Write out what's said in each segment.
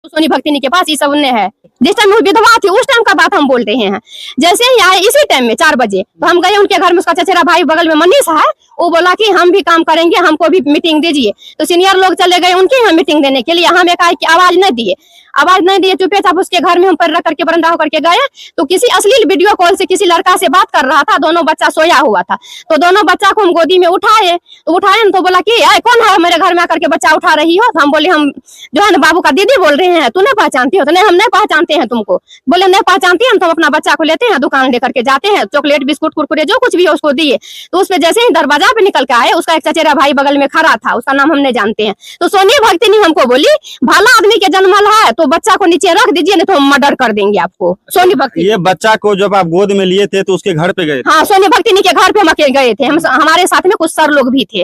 सोनी भक्तिनी के पास ये सब उन्हें है। जिस टाइम वो विधवा थी उस टाइम का बात हम बोलते हैं। जैसे ही आए इसी टाइम में 4 बजे तो हम गए उनके घर में। उसका चचेरा भाई बगल में मनीष है, वो बोला कि हम भी काम करेंगे, हमको भी मीटिंग दीजिए। तो सीनियर लोग चले गए उनके यहाँ मीटिंग देने के लिए। हम एक आवाज नहीं दिए चुपचाप उसके घर में हम पर रख करके बरंदा होकर के गए। तो किसी अश्लील वीडियो कॉल से किसी लड़का से बात कर रहा था। दोनों बच्चा सोया हुआ था, तो दोनों बच्चा को हम गोदी में उठाए। तो उठाए तो बोला कि कौन है मेरे घर में आकर के बच्चा उठा रही हो। तो हम बोले हम जो है ना बाबू का दीदी बोल रहे हैं, तू नहीं पहचानती हो। तो नहीं हम नहीं पहचानते हैं तुमको। बोले नहीं पहचानती हैं, हम अपना बच्चा को लेते हैं, दुकान लेकर के जाते हैं, चॉकलेट बिस्कुट कुरकुरे जो कुछ भी है उसको दिए। तो उस पर जैसे ही दरवाजा पे निकल के आए, उसका एक चचेरा भाई बगल में खड़ा था, उसका नाम हम नहीं जानते हैं। तो सोनी भक्तिनी हमको बोली भला आदमी के जन्मल है तो बच्चा को नीचे रख दीजिए, नहीं तो हम मर्डर कर देंगे आपको। सोनी भक्ति ये बच्चा को जब आप गोद में लिए थे तो उसके घर पे गए? हाँ, सोनी भक्तिनी के घर पे हम अकेले गए थे। हमारे साथ में कुछ सर लोग भी थे,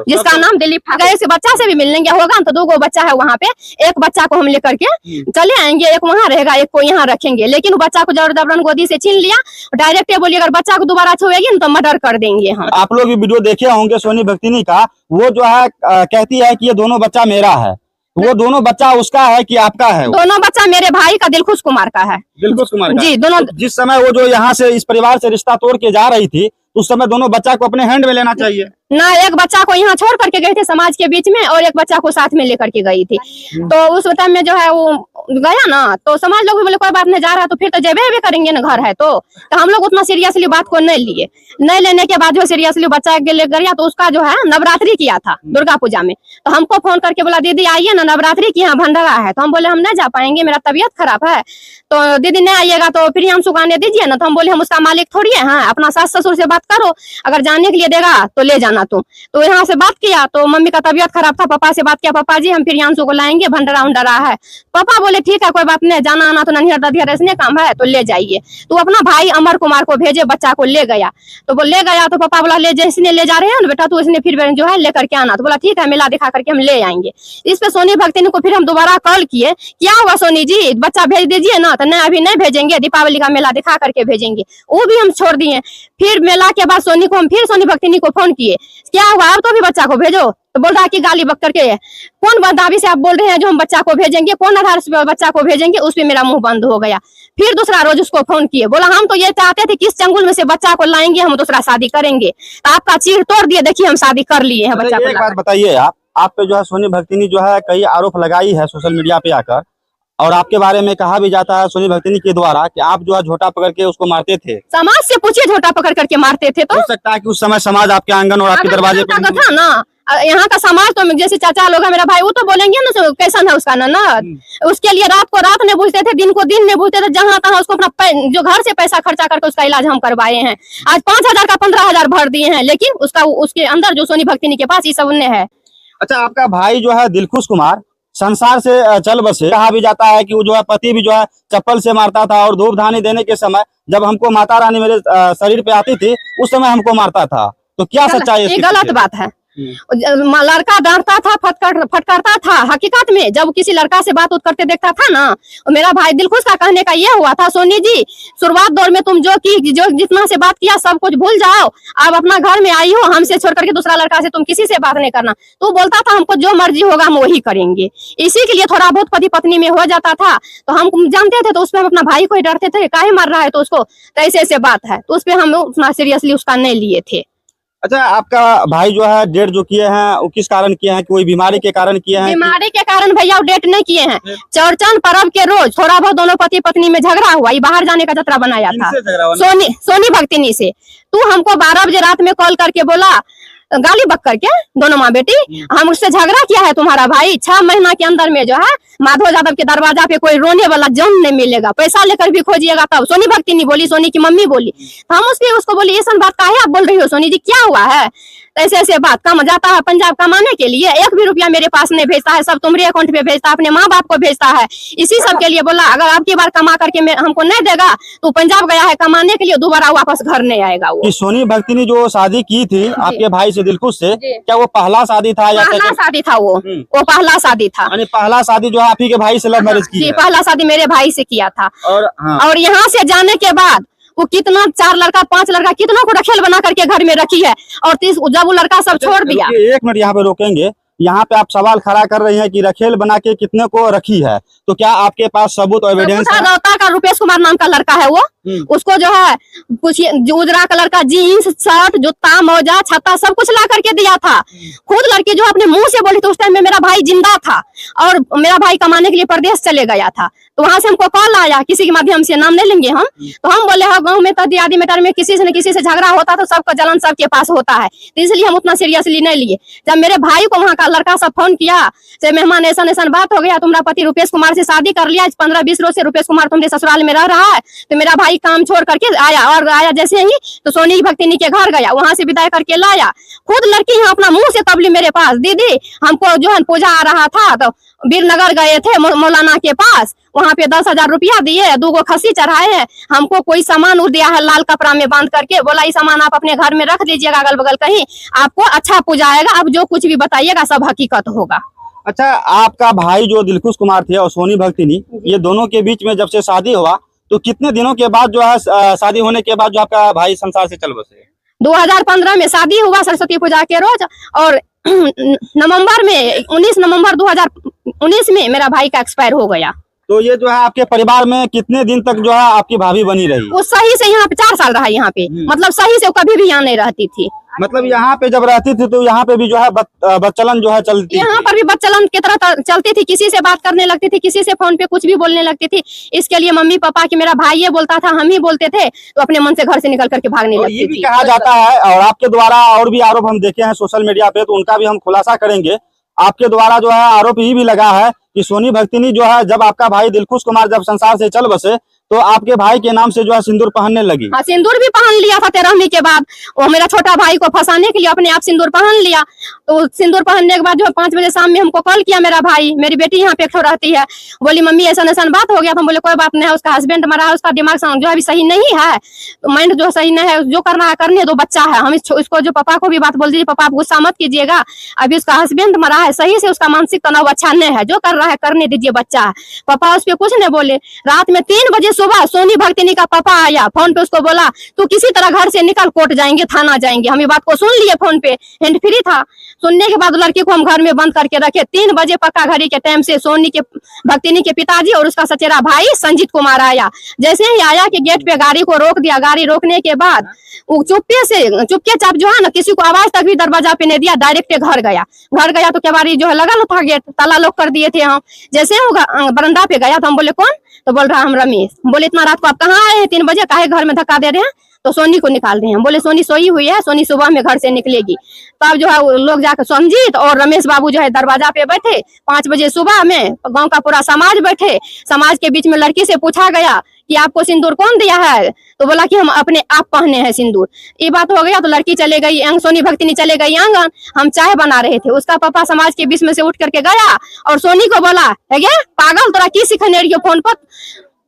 जिसका नाम दिलीप। गए से बच्चा से भी मिल लेंगे होगा तो 2 बच्चा है वहाँ पे। एक बच्चा को हम लेकर के चले आएंगे, एक वहाँ रहेगा, एक को यहाँ रखेंगे। लेकिन वो बच्चा को जबरन गोदी से छीन लिया। डायरेक्ट बोली अगर बच्चा को दोबारा छुएगी तो मर्डर कर देंगे हम। आप लोग भी वीडियो देखे होंगे सोनी भक्तिनी का। वो जो है कहती है कि ये दोनों बच्चा मेरा है। वो दोनों बच्चा उसका है कि आपका है? दोनों बच्चा मेरे भाई का, दिलखुश कुमार का है। दिलखुश कुमार का? जी, दोनों। तो जिस समय वो जो यहाँ से इस परिवार से रिश्ता तोड़ के जा रही थी उस समय दोनों बच्चा को अपने हैंड में लेना चाहिए ना। एक बच्चा को यहाँ छोड़ करके गए थे समाज के बीच में, और एक बच्चा को साथ में लेकर के गई थी। तो उस टाइम में जो है वो गया ना, तो समाज लोग भी बोले कोई बात नहीं, जा रहा तो फिर तो जेबे भी करेंगे ना, घर है तो हम लोग उतना सीरियसली बात को नहीं लिए। नहीं लेने के बाद जो सीरियसली बच्चा के ले गया। तो उसका जो है नवरात्रि किया था दुर्गा पूजा में। तो हमको फोन करके बोला दीदी आइए ना, नवरात्रि की यहाँ भंडारा है। तो हम बोले हम नहीं जा पाएंगे, मेरा तबीयत खराब है। तो दीदी नहीं आइएगा तो फिर हम सुखाने दीजिए ना। तो हम बोले हम उसका मालिक थोड़ी है, हाँ अपना सास ससुर से बात करो, अगर जाने के लिए देगा तो ले जाना तुम। तो यहाँ से बात किया तो मम्मी का तबीयत खराब था, पापा से बात किया, पापा जी हम फिर यांशु को लाएंगे, भंडारा उंडरा है। पापा बोले ठीक है कोई बात नहीं, जाना आना तो ननिहर दधियर ऐसने काम है तो ले जाइए। तो अपना भाई अमर कुमार को भेजे, बच्चा को ले गया। तो वो ले गया तो पापा बोला ले जैसे ले जा रहे हैं ना बेटा, तो इसने फिर जो है लेकर के आना। तो बोला ठीक है मेला दिखा करके हम ले आएंगे। इस पे सोनी भक्तिनी को फिर हम दोबारा कॉल किए, क्या हुआ सोनी जी बच्चा भेज दीजिए ना। तो नहीं अभी नहीं भेजेंगे, दीपावली का मेला दिखा करके भेजेंगे। वो भी हम छोड़ दिए। फिर मेला के बाद सोनी को हम फिर सोनी भक्तिनी को फोन किए, क्या हुआ अब तो भी बच्चा को भेजो। तो बोल रहा है कि गाली बक करके कौन दावी से आप बोल रहे हैं जो हम बच्चा को भेजेंगे, कौन आधार से बच्चा को भेजेंगे। उस पे मेरा मुंह बंद हो गया। फिर दूसरा रोज उसको फोन किए, बोला हम तो ये चाहते थे किस चंगुल में से बच्चा को लाएंगे, हम दूसरा शादी करेंगे। तो आपका चीर तोड़ दिए, देखिए हम शादी कर लिए हैं बच्चा को। एक बात बताइए, आप पे जो है सोनी भक्तिनी जो है कई आरोप लगाई है सोशल मीडिया पे आकर, और आपके बारे में कहा भी जाता है सोनी भक्तिनी के द्वारा कि आप जो है झोटा पकड़ के उसको मारते थे। समाज से पूछिए, झोटा पकड़ करके मारते थे। तो हो सकता है कि उस समय समाज आपके आंगन और आपके दरवाजे पे था ना। यहाँ का समाज तो जैसे चाचा लोग है, मेरा भाई, वो तो बोलेंगे ना कैसा है उसका ननद। उसके लिए रात को रात नहीं पूछते थे, दिन को दिन नहीं पूछते थे। जहाँ तहाँ उसको अपना जो घर से पैसा खर्चा करके उसका इलाज हम करवाए हैं। आज 5,000 का 15,000 भर दिए हैं, लेकिन उसका उसके अंदर जो सोनी भक्तिनी के पास ये सब उन्हें है। अच्छा, आपका भाई जो है दिलखुश कुमार संसार से चल बसे। कहा भी जाता है कि वो जो है पति भी जो है चप्पल से मारता था, और धूप धानी देने के समय जब हमको माता रानी मेरे शरीर पे आती थी उस समय हमको मारता था। तो क्या सच्चाई है? ये गलत बात है। लड़का डरता था, फटकारता था। हकीकत में जब किसी लड़का से बात करते देखता था ना, मेरा भाई दिलखुश का कहने का ये हुआ था, सोनी जी शुरुआत दौर में तुम जो जितना से बात किया सब कुछ भूल जाओ, आप अपना घर में आई हो, हमसे छोड़ करके दूसरा लड़का से तुम किसी से बात नहीं करना। तो बोलता था हमको जो मर्जी होगा हम वही करेंगे। इसी के लिए थोड़ा बहुत पति पत्नी में हो जाता था। तो हम जानते थे, तो उसपे हम अपना भाई को ही डरते थे, काहे मार रहा है तो उसको, तो ऐसे बात है। तो उस पर हम उतना सीरियसली उसका नहीं लिए थे। अच्छा, आपका भाई जो है डेट जो किए हैं वो किस कारण किए हैं? कोई बीमारी के कारण किए हैं? बीमारी के कारण भैया डेट नहीं किए हैं। चौरचन पर्व के रोज थोड़ा बहुत दोनों पति पत्नी में झगड़ा हुआ, ये बाहर जाने का जतरा बनाया था सोनी भक्तिनी से। तू हमको 12 बजे रात में कॉल करके बोला, गाली बक करके, दोनों माँ बेटी, हम उससे झगड़ा किया है तुम्हारा भाई। 6 महीना के अंदर में जो है माधव यादव के दरवाजा पे कोई रोने वाला जन्म नहीं मिलेगा, पैसा लेकर भी खोजिएगा तब। सोनी भक्तिनी बोली, सोनी की मम्मी बोली। हम उसको बोली ये सब बात काहे आप बोल रही हो सोनी जी, क्या हुआ है? ऐसे बात कम जाता है पंजाब कमाने के लिए, 1 भी रुपया मेरे पास नहीं भेजता है, सब तुम्हारे अकाउंट पे भेजता है, अपने माँ बाप को भेजता है। इसी सब के लिए बोला अगर आपकी बार कमा करके हमको नहीं देगा तो पंजाब गया है कमाने के लिए, दोबारा वापस घर नहीं आएगा वो। सोनी भक्तिनी जो शादी की थी आपके भाई से दिलखुश से, क्या वो पहला शादी था या पहला शादी था? वो पहला शादी था। पहला शादी जो है आप ही के भाई से लव मैरिज की? पहला शादी मेरे भाई से किया था। और यहाँ से जाने के बाद वो कितना 4 लड़का 5 लड़का कितना को रखेल बना करके घर में रखी है। और जब वो लड़का सब छोड़ दिया। 1 मिनट यहाँ पे रोकेंगे। यहाँ पे आप सवाल खड़ा कर रही हैं कि रखेल बना के कितने को रखी है, तो क्या आपके पास सबूत और एविडेंस है? रौता का रुपेश कुमार नाम का लड़का है वो, उसको जो है पूछिए, जो उजरा कलर का जीन्स शर्ट जूता मोजा छत्ता सब कुछ ला करके दिया था। खुद लड़की जो अपने मुंह से बोली, तो उस टाइम में मेरा भाई जिंदा था और मेरा भाई कमाने के लिए प्रदेश चले गया था। तो वहां से हमको कॉल आया, किसी के माध्यम से, नाम नहीं लेंगे हम, तो हम बोले हाँ गाँव में तो दियादी मेटर में किसी से न किसी से झगड़ा होता तो सबका जलन सबके पास होता है, तो इसलिए हम उतना सीरियसली नहीं लिए। जब मेरे भाई को वहाँ का लड़का सब फोन किया से मेहमान ऐसा ऐसा बात हो गया, तुम्हारा पति रुपेश कुमार से शादी कर लिया, 15-20 रोज से रुपेश कुमार तुम्हारे ससुराल में रह रहा है, तो मेरा भाई काम छोड़ करके आया, और आया जैसे ही तो सोनी भक्तिनी के घर गया, वहां से विदाई करके लाया। खुद लड़की यहाँ अपना मुंह से तबली मेरे पास, दीदी हमको जो है पूजा आ रहा था तो वीरनगर गए थे मौलाना के पास, वहां पे 10,000 रुपया दिए, 2 खस्सी चढ़ाए हैं, हमको कोई सामान उड़ दिया है लाल कपड़ा में बांध करके, बोला ये सामान आप अपने घर में रख दीजिएगा अगल बगल कहीं, आपको अच्छा पूजा आएगा, आप जो कुछ भी बताइएगा सब हकीकत होगा। अच्छा, आपका भाई जो दिलखुश कुमार थे और सोनी भक्तिनी, ये दोनों के बीच में जब से शादी हुआ तो कितने दिनों के बाद जो है शादी होने के बाद जो आपका भाई संसार से चल बसे? 2015 में शादी हुआ सरस्वती पूजा के रोज, और नवंबर में 19 नवंबर 2019 में मेरा भाई का एक्सपायर हो गया। तो ये जो है आपके परिवार में कितने दिन तक जो है आपकी भाभी बनी रही? वो सही से यहाँ पे 4 साल रहा यहाँ पे, मतलब सही से वो कभी भी यहाँ नहीं रहती थी। मतलब यहाँ पे जब रहती थी तो यहाँ पे भी जो है बच्चलन जो है चलती थी? यहाँ पर भी बच्चलन की तरह चलती थी, किसी से बात करने लगती थी, किसी से फोन पे कुछ भी बोलने लगती थी। इसके लिए मम्मी पापा की मेरा भाई ये बोलता था, हम ही बोलते थे, तो अपने मन से घर से निकल करके भागने लगती थी। ये भी कहा जाता है, और आपके द्वारा और भी आरोप हम देखे हैं सोशल मीडिया पे, तो उनका भी हम खुलासा करेंगे। आपके द्वारा जो है आरोप ये भी लगा है कि सोनी भक्तिनी जो है जब आपका भाई दिलखुश कुमार जब संसार से चल बसे तो आपके भाई के नाम से जो है सिंदूर पहनने लगी। हाँ, सिंदूर भी पहन लिया था 13वीं के बाद, वो मेरा छोटा भाई को फंसाने के लिए अपने आप सिंदूर पहन लिया। तो सिंदूर पहनने के बाद जो 5 बजे शाम में हमको कॉल किया मेरा भाई, मेरी बेटी यहाँ पे रहती है, बोली मम्मी ऐसा ऐसा बात हो गया। तो हम बोले कोई बात नहीं है, उसका हस्बैंड मरा है, उसका दिमाग जो है सही नहीं है, तो माइंड जो सही नहीं है, जो करना है करने दो, बच्चा है। हम इसको जो पापा को भी बात बोल दीजिए, पापा आप गुस्सा मत कीजिएगा, अभी उसका हस्बैंड मरा है, सही से उसका मानसिक तनाव अच्छा नहीं है, जो कर रहा है करने दीजिए, बच्चा है। पापा उस पर कुछ नहीं बोले। रात में 3 बजे सुबह सोनी भक्तिनी का पापा आया, फोन पे उसको बोला तू किसी तरह घर से निकल, कोर्ट जाएंगे, थाना जाएंगे। हम ये बात को सुन लिए, फोन पे हैंड फ्री था। सुनने के बाद लड़की को हम घर में बंद करके रखे। 3 बजे पक्का घड़ी के टाइम से सोनी के भक्तिनी के पिताजी और उसका सचेरा भाई संजीत कुमार आया। जैसे ही आया कि गेट पे गाड़ी को रोक दिया, गाड़ी रोकने के बाद वो चुपके चाप जो है ना, किसी को आवाज तक भी दरवाजा पे नहीं दिया, डायरेक्ट घर गया तो केवाड़ी जो है लगा था गेट, ताला लॉक कर दिए थे हम। जैसे ही बरंदा पे गया तो हम बोले कौन, तो बोल रहा हम रमेश। बोले इतना रात को आप कहाँ आए हैं, 3 बजे, काहे घर में धक्का दे रहे हैं? तो सोनी को निकाल रहे हैं। बोले सोनी सोई हुई है, सोनी सुबह में घर से निकलेगी। तब जो है वो लोग जाकर संजीत और रमेश बाबू जो है दरवाजा पे बैठे। 5 बजे सुबह में गांव का पूरा समाज बैठे। समाज के बीच में लड़की से पूछा गया कि आपको सिंदूर कौन दिया है, तो बोला कि हम अपने आप पहने हैं सिंदूर। ये बात हो गया तो लड़की चले गई, सोनी भक्तिनी चले गई आंगन। हम चाय बना रहे थे, उसका पापा समाज के बीच में से उठ करके गया और सोनी को बोला है गे पागल, तोरा की सिखाने रही हो फोन पर?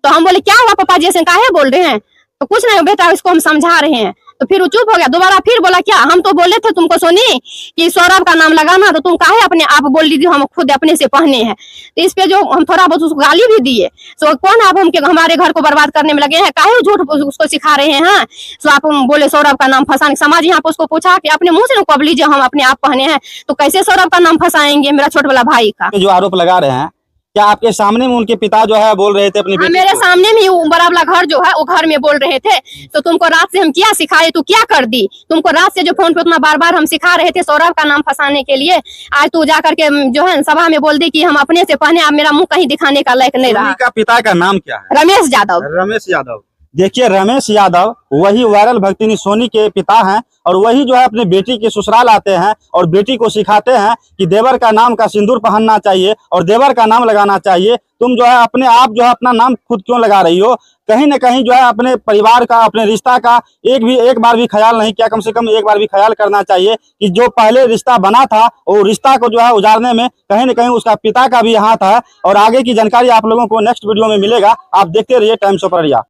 तो हम बोले क्या हुआ पापा जी, ऐसे काहे बोल रहे हैं? तो कुछ नहीं बेटा, इसको हम समझा रहे हैं। तो फिर वो चुप हो गया। दोबारा फिर बोला क्या, हम तो बोले थे तुमको सोनी कि सौरभ का नाम लगाना, तो तुम काहे अपने आप बोल लीजिए हम खुद अपने से पहने हैं। तो इस पे जो हम थोड़ा बहुत उसको गाली भी दिए। तो कौन आप हमारे घर को बर्बाद करने में लगे हैं, काहे झूठ उसको सिखा रहे हैं? तो आप बोले सौरभ का नाम फंसाने। समाज यहाँ पे उसको पूछा कि अपने मुंह से कब लीजिए हम अपने आप पहने हैं, तो कैसे सौरभ का नाम फंसाएंगे, मेरा छोटा वाला भाई का। जो आरोप लगा रहे हैं, क्या आपके सामने में उनके पिता जो है बोल रहे थे अपनी बेटी मेरे को? सामने में बड़ा वाला घर जो है वो घर में बोल रहे थे, तो तुमको रात से हम क्या सिखाए, तू क्या कर दी? तुमको रात से जो फोन पे उतना बार हम सिखा रहे थे सौरभ का नाम फंसाने के लिए, आज तू जा करके जो है सभा में बोल दी कि हम अपने से पहने, अब मेरा मुंह कहीं दिखाने का लायक नहीं रहा। का पिता का नाम क्या है? रमेश यादव। रमेश यादव। देखिए, रमेश यादव वही वायरल भक्तिनी सोनी के पिता हैं, और वही जो है अपनी बेटी के ससुराल आते हैं और बेटी को सिखाते हैं कि देवर का नाम का सिंदूर पहनना चाहिए और देवर का नाम लगाना चाहिए। तुम जो है अपने आप जो है अपना नाम खुद क्यों लगा रही हो? कहीं न कहीं जो है अपने परिवार का, अपने रिश्ता का एक बार भी ख्याल नहीं किया। कम से कम एक बार भी ख्याल करना चाहिए कि जो पहले रिश्ता बना था वो रिश्ता को जो है उजाड़ने में कहीं न कहीं उसका पिता का भी हाथ है। और आगे की जानकारी आप लोगों को नेक्स्ट वीडियो में मिलेगा। आप देखते रहिए टाइम्स ऑफ अररिया।